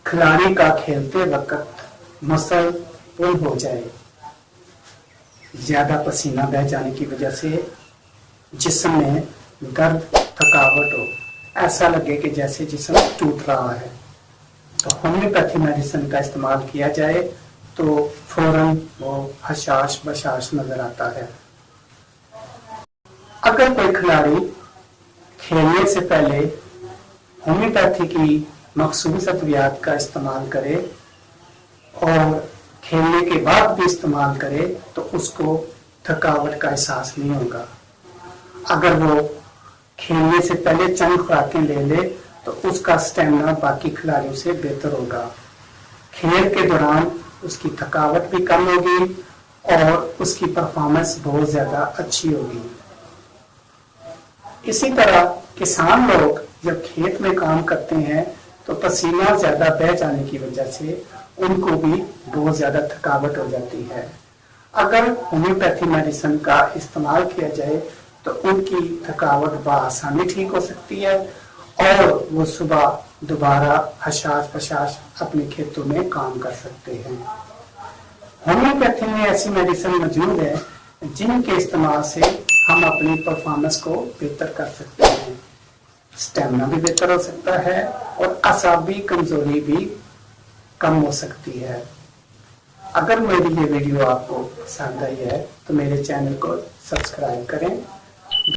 खिलाड़ी का खेलते वक्त मसल पुल हो जाए, ज्यादा पसीना बह जाने की वजह से जिस्म में दर्द, थकावट हो, ऐसा लगे कि जैसे जिस्म टूट रहा है, तो होम्योपैथी मेडिसिन का इस्तेमाल किया जाए तो फौरन वो हशाश बशाश नजर आता है। अगर कोई खिलाड़ी खेलने से पहले होम्योपैथी की मखसूस अद्वियात का इस्तेमाल करे और खेलने के बाद भी इस्तेमाल करे तो उसको थकावट का एहसास नहीं होगा। अगर वो खेलने से पहले चंद खुराकें ले ले तो उसका स्टेमिना बाकी खिलाड़ियों से बेहतर होगा। खेल के दौरान उसकी थकावट भी कम होगी और उसकी परफॉर्मेंस बहुत ज्यादा अच्छी होगी। इसी तरह किसान लोग जब खेत में काम करते हैं तो पसीना ज्यादा बह जाने की वजह से उनको भी बहुत ज्यादा थकावट हो जाती है। अगर होम्योपैथी मेडिसिन का इस्तेमाल किया जाए तो उनकी थकावट बआसानी ठीक हो सकती है और वो सुबह दोबारा हशाश बशाश अपने खेतों में काम कर सकते हैं। होम्योपैथी में ऐसी मेडिसिन मौजूद है जिनके इस्तेमाल से हम अपनी परफॉर्मेंस को बेहतर कर सकते हैं, स्टेमिना भी बेहतर हो सकता है और असाबी कमजोरी भी कम हो सकती है। अगर मेरी ये वीडियो आपको पसंद आई है तो मेरे चैनल को सब्सक्राइब करें